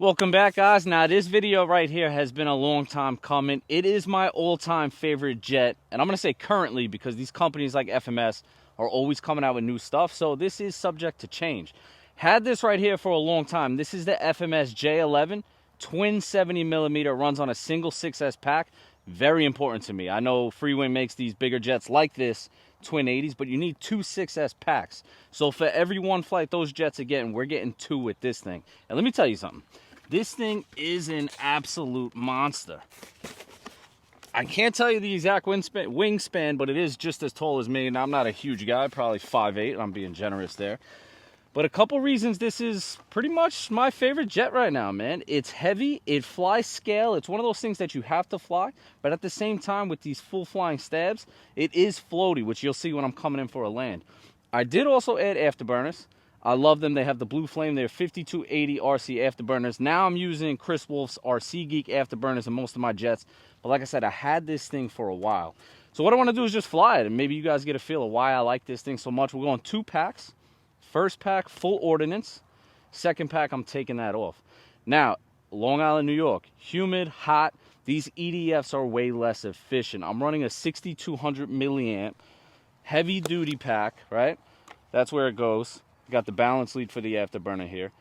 Welcome back, guys. Now this video right here has been a long time coming. It is my all-time favorite jet, and I'm gonna say currently because these companies like FMS are always coming out with new stuff, so this is subject to change. Had this right here for a long time. This is the FMS J-11 twin 70mm, runs on a single 6S pack. Very important to me. I know Freewing makes these bigger jets like this, twin 80s, but you need two 6S packs. So for every one flight those jets are getting, we're getting two with this thing. And let me tell you something. This thing is an absolute monster. I can't tell you the exact wingspan, but it is just as tall as me, and I'm not a huge guy, probably 5'8", I'm being generous there. But a couple reasons this is pretty much my favorite jet right now, man. It's heavy, it flies scale, it's one of those things that you have to fly, but at the same time with these full flying stabs, it is floaty, which you'll see when I'm coming in for a land. I did also add afterburners. I love them. They have the blue flame. They're 5280 RC afterburners. Now I'm using Chris Wolf's RC Geek afterburners in most of my jets. But like I said, I had this thing for a while. So what I want to do is just fly it, and maybe you guys get a feel of why I like this thing so much. We're going 2 packs. First pack, full ordinance. Second pack, I'm taking that off. Now, Long Island, New York, humid, hot. These EDFs are way less efficient. I'm running a 6200 milliamp heavy duty pack, right? That's where it goes. Got the balance lead for the afterburner here.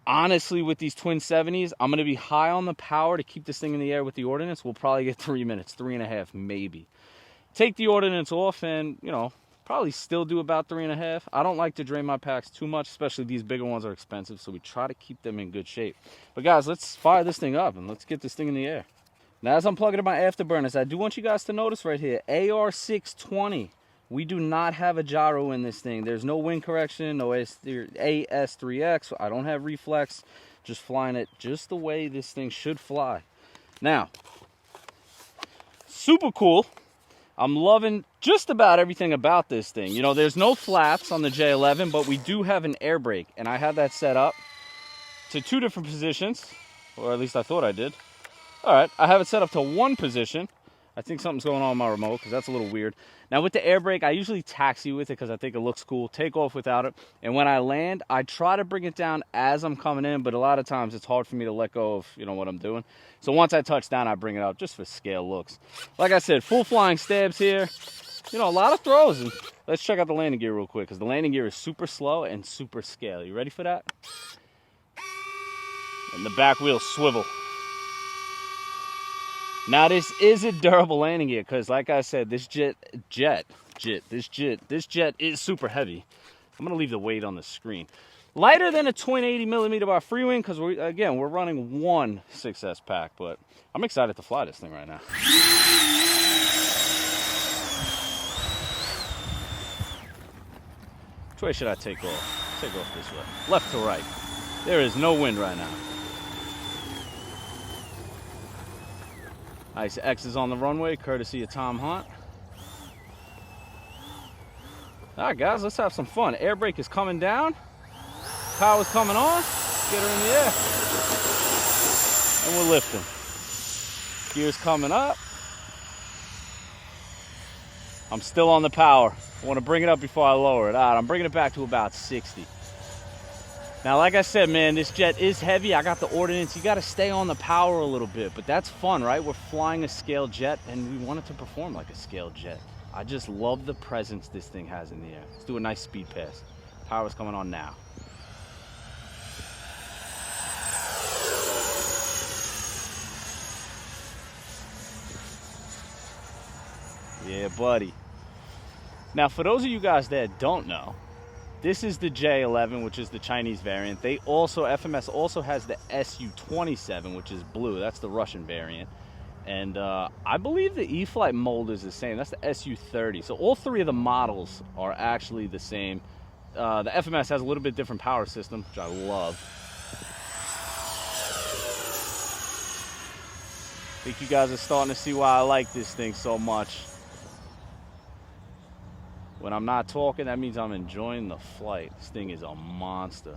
Honestly, with these twin 70s, I'm going to be high on the power to keep this thing in the air with the ordinance. We'll probably get 3 minutes, 3.5 maybe. Take the ordinance off and, you know, probably still do about 3.5. I don't like to drain my packs too much, especially these bigger ones are expensive, so we try to keep them in good shape. But guys, let's fire this thing up and let's get this thing in the air. Now, as I'm plugging in my afterburners, I do want you guys to notice right here, AR620. We do not have a gyro in this thing. There's no wind correction, no AS3X. I don't have reflex. Just flying it just the way this thing should fly. Now, super cool. I'm loving just about everything about this thing. You know, there's no flaps on the J-11, but we do have an air brake. And I have that set up to 2 different positions, or at least I thought I did. All right, I have it set up to 1 position. I think something's going on with my remote because that's a little weird. Now with the air brake, I usually taxi with it because I think it looks cool. Take off without it. And when I land, I try to bring it down as I'm coming in, but a lot of times it's hard for me to let go of, you know, what I'm doing. So once I touch down, I bring it up just for scale looks. Like I said, full flying stabs here. You know, a lot of throws. And let's check out the landing gear real quick because the landing gear is super slow and super scale. You ready for that? And the back wheels swivel. Now this is a durable landing gear because, like I said, this jet is super heavy. I'm gonna leave the weight on the screen. Lighter than a twin 80mm by Freewing because we're running 1 6S pack, but I'm excited to fly this thing right now. Which way should I take off? Take off this way, left to right. There is no wind right now. Nice X's on the runway, courtesy of Tom Hunt. All right, guys, let's have some fun. Air brake is coming down. Power's coming on. Get her in the air. And we're lifting. Gear's coming up. I'm still on the power. I want to bring it up before I lower it. All right, I'm bringing it back to about 60. Now, like I said, man, this jet is heavy. I got the ordinance. You got to stay on the power a little bit, but that's fun, right? We're flying a scale jet, and we want it to perform like a scale jet. I just love the presence this thing has in the air. Let's do a nice speed pass. Power's coming on now. Yeah, buddy. Now, for those of you guys that don't know, this is the J-11, which is the Chinese variant. They also, FMS also has the Su-27, which is blue. That's the Russian variant. And I believe the E-Flight mold is the same. That's the Su-30. So all 3 of the models are actually the same. The FMS has a little bit different power system, which I love. I think you guys are starting to see why I like this thing so much. When I'm not talking, that means I'm enjoying the flight. This thing is a monster.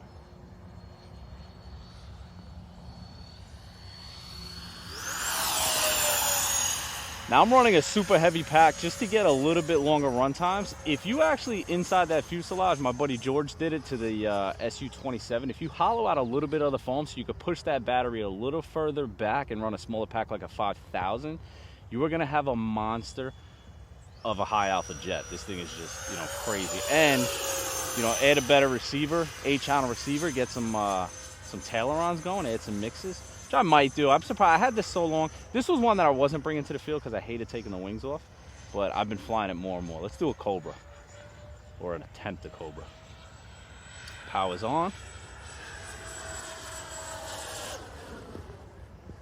Now I'm running a super heavy pack just to get a little bit longer run times. If you actually, inside that fuselage, my buddy George did it to the SU-27, if you hollow out a little bit of the foam so you could push that battery a little further back and run a smaller pack like a 5000, you are gonna have a monster of a high alpha jet. This thing is just, you know, crazy. And, you know, add a better receiver, 8-channel receiver, get some Tailorons going, add some mixes. Which I might do. I'm surprised. I had this so long. This was one that I wasn't bringing to the field because I hated taking the wings off. But I've been flying it more and more. Let's do a Cobra. Or an attempt at Cobra. Power's on.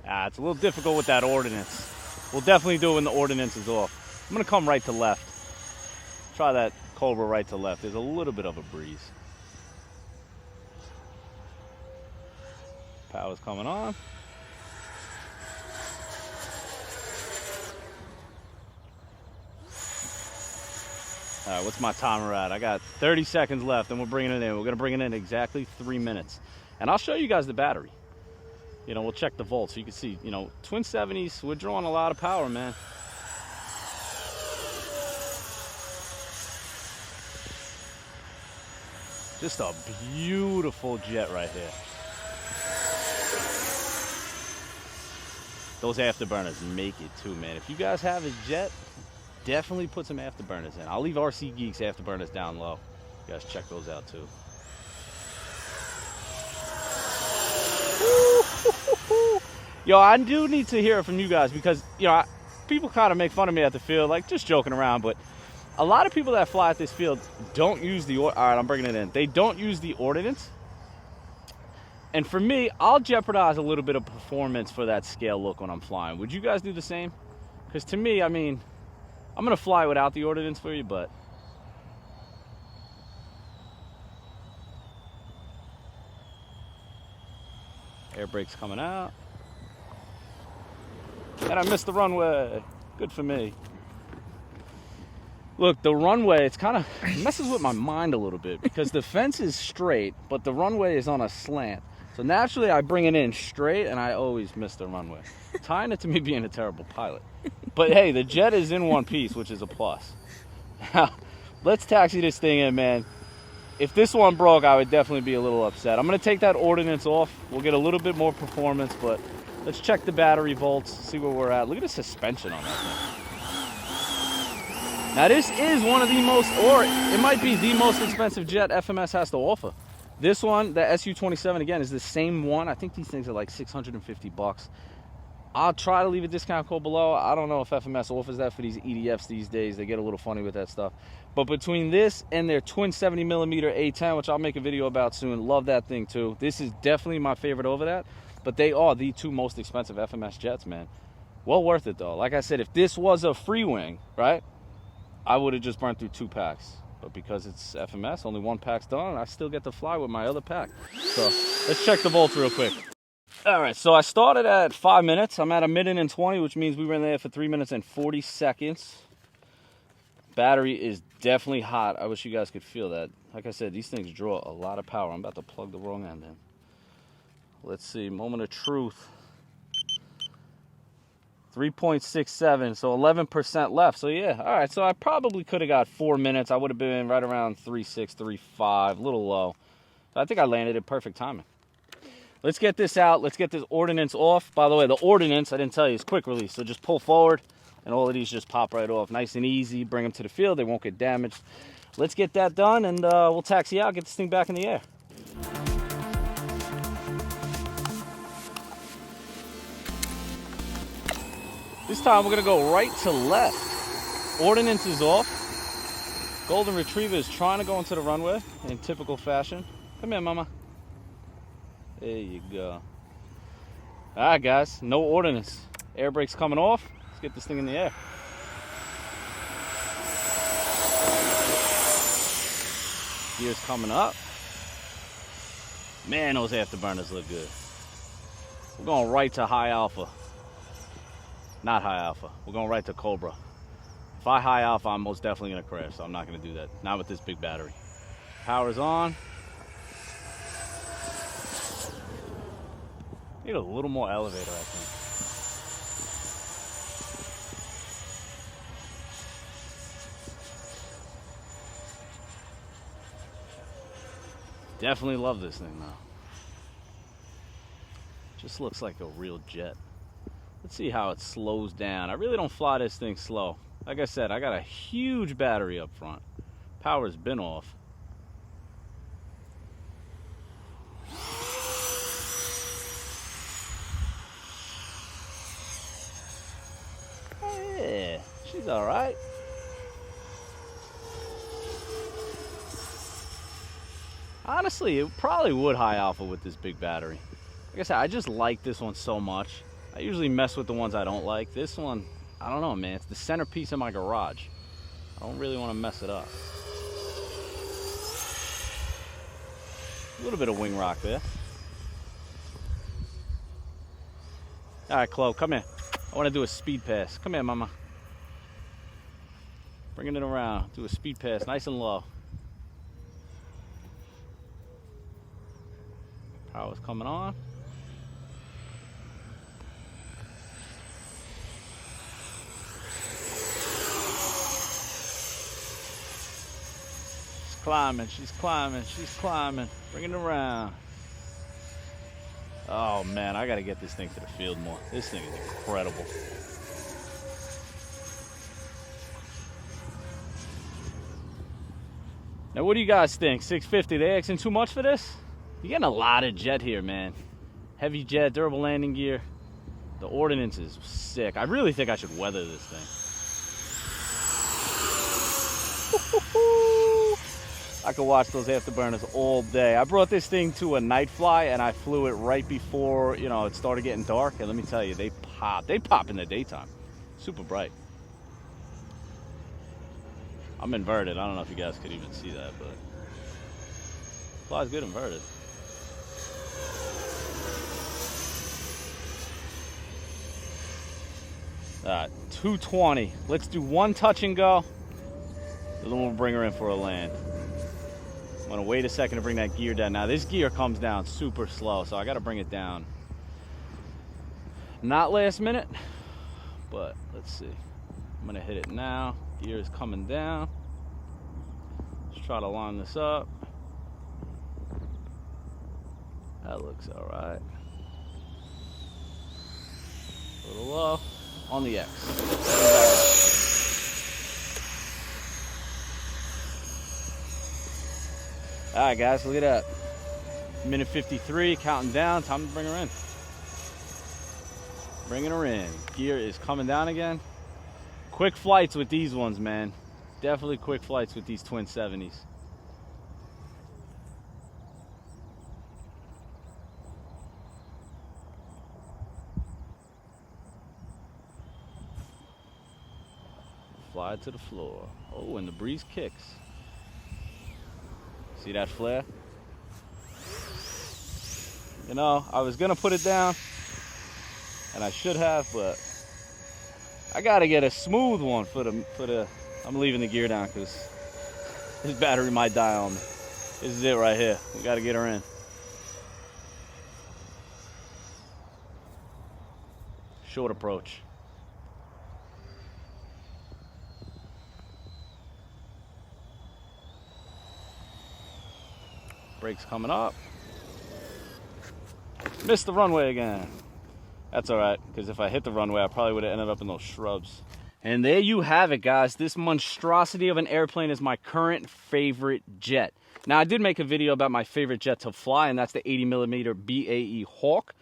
It's a little difficult with that ordinance. We'll definitely do it when the ordinance is off. I'm going to come right to left. Try that Cobra right to left. There's a little bit of a breeze. Power's coming on. All right, what's my timer at? I got 30 seconds left and we're bringing it in. We're gonna bring it in exactly 3 minutes. And I'll show you guys the battery. You know, we'll check the volts so you can see, you know, twin 70s, we're drawing a lot of power, man. Just a beautiful jet right here. Those afterburners make it too, man. If you guys have a jet, definitely put some afterburners in. I'll leave RC Geeks afterburners down low. You guys check those out too. Yo, I do need to hear it from you guys because, you know, people kind of make fun of me at the field, like just joking around, but a lot of people that fly at this field don't use the, all right, I'm bringing it in. They don't use the ordinance. And for me, I'll jeopardize a little bit of performance for that scale look when I'm flying. Would you guys do the same? Because to me, I mean, I'm going to fly without the ordinance for you, but air brake's coming out. And I missed the runway. Good for me. Look, the runway, it's kind of messes with my mind a little bit because the fence is straight, but the runway is on a slant. So naturally, I bring it in straight, and I always miss the runway. Tying it to me being a terrible pilot. But hey, the jet is in one piece, which is a plus. Now, let's taxi this thing in, man. If this one broke, I would definitely be a little upset. I'm going to take that ordinance off. We'll get a little bit more performance, but let's check the battery volts, see where we're at. Look at the suspension on that thing. Now, this is one of the most, or it might be the most expensive jet FMS has to offer. This one, the SU-27, again, is the same one. I think these things are like 650 bucks. I'll try to leave a discount code below. I don't know if FMS offers that for these EDFs these days. They get a little funny with that stuff. But between this and their twin 70mm A10, which I'll make a video about soon, love that thing too. This is definitely my favorite over that. But they are the two most expensive FMS jets, man. Well worth it, though. Like I said, if this was a free wing, right, I would have just burned through 2 packs. But because it's FMS, only 1 pack's done, I still get to fly with my other pack. So let's check the volts real quick. All right, so I started at 5 minutes. I'm at 1:20, which means we were in there for 3 minutes and 40 seconds. Battery is definitely hot. I wish you guys could feel that. Like I said, these things draw a lot of power. I'm about to plug the wrong end in. Let's see, moment of truth. 3.67, so 11% left. So yeah, all right, so I probably could have got 4 minutes. I would have been right around 3.6, 3.5, a little low. But I think I landed at perfect timing. Let's get this out. Let's get this ordinance off. By the way, the ordinance, I didn't tell you, is quick release. So just pull forward, and all of these just pop right off. Nice and easy. Bring them to the field. They won't get damaged. Let's get that done, and we'll taxi out, get this thing back in the air. This time, we're going to go right to left. Ordinance is off. Golden Retriever is trying to go into the runway in typical fashion. Come here, mama. There you go. All right, guys, no ordinance. Air brake's coming off. Let's get this thing in the air. Gear's coming up. Man, those afterburners look good. We're going right to high alpha. Not high alpha. We're going right to Cobra. If I high alpha, I'm most definitely going to crash, so I'm not going to do that. Not with this big battery. Power's on. Need a little more elevator, I think. Definitely love this thing though. Just looks like a real jet. Let's see how it slows down. I really don't fly this thing slow. Like I said, I got a huge battery up front. Power's been off. Yeah, she's all right. Honestly, it probably would high alpha with this big battery. Like I said, I just like this one so much. I usually mess with the ones I don't like. This one, I don't know, man. It's the centerpiece of my garage. I don't really want to mess it up. A little bit of wing rock there. All right, Chloe, come here. I want to do a speed pass. Come here, mama. Bringing it around. Do a speed pass, nice and low. Power's coming on. She's climbing, she's climbing, she's climbing. Bring it around. Oh man, I gotta get this thing to the field more. This thing is incredible. Now what do you guys think? 650, they asking too much for this? You're getting a lot of jet here, man. Heavy jet, durable landing gear. The ordinance is sick. I really think I should weather this thing. I could watch those afterburners all day. I brought this thing to a night fly and I flew it right before, you know, it started getting dark. And let me tell you, they pop. They pop in the daytime. Super bright. I'm inverted. I don't know if you guys could even see that, but fly's good inverted. All right, 220. Let's do one touch and go. Then we'll bring her in for a land. I'm gonna wait a second to bring that gear down. Now this gear comes down super slow, so I gotta bring it down. Not last minute, but let's see. I'm gonna hit it now. Gear is coming down. Let's try to line this up. That looks all right. A little low. On the X. All right, guys, look at that. Minute 53, counting down. Time to bring her in. Bringing her in. Gear is coming down again. Quick flights with these ones, man. Definitely quick flights with these twin 70s. Fly to the floor. Oh, and the breeze kicks. See that flare? You know, I was gonna put it down, and I should have, but I gotta get a smooth one for the. I'm leaving the gear down because this battery might die on me. This is it right here. We gotta get her in. Short approach. Brakes coming up. Missed the runway again. That's all right, because if I hit the runway, I probably would have ended up in those shrubs. And there you have it, guys. This monstrosity of an airplane is my current favorite jet. Now, I did make a video about my favorite jet to fly, and that's the 80mm BAE Hawk.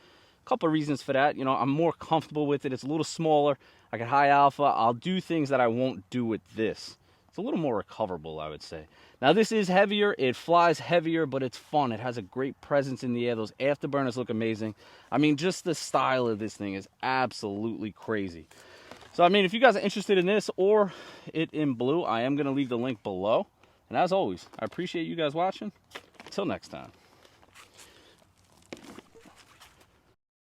A couple of reasons for that. You know, I'm more comfortable with it. It's a little smaller. I got high alpha. I'll do things that I won't do with this. It's a little more recoverable, I would say. Now, this is heavier. It flies heavier, but it's fun. It has a great presence in the air. Those afterburners look amazing. I mean, just the style of this thing is absolutely crazy. So, I mean, if you guys are interested in this or it in blue, I am going to leave the link below. And as always, I appreciate you guys watching. Until next time.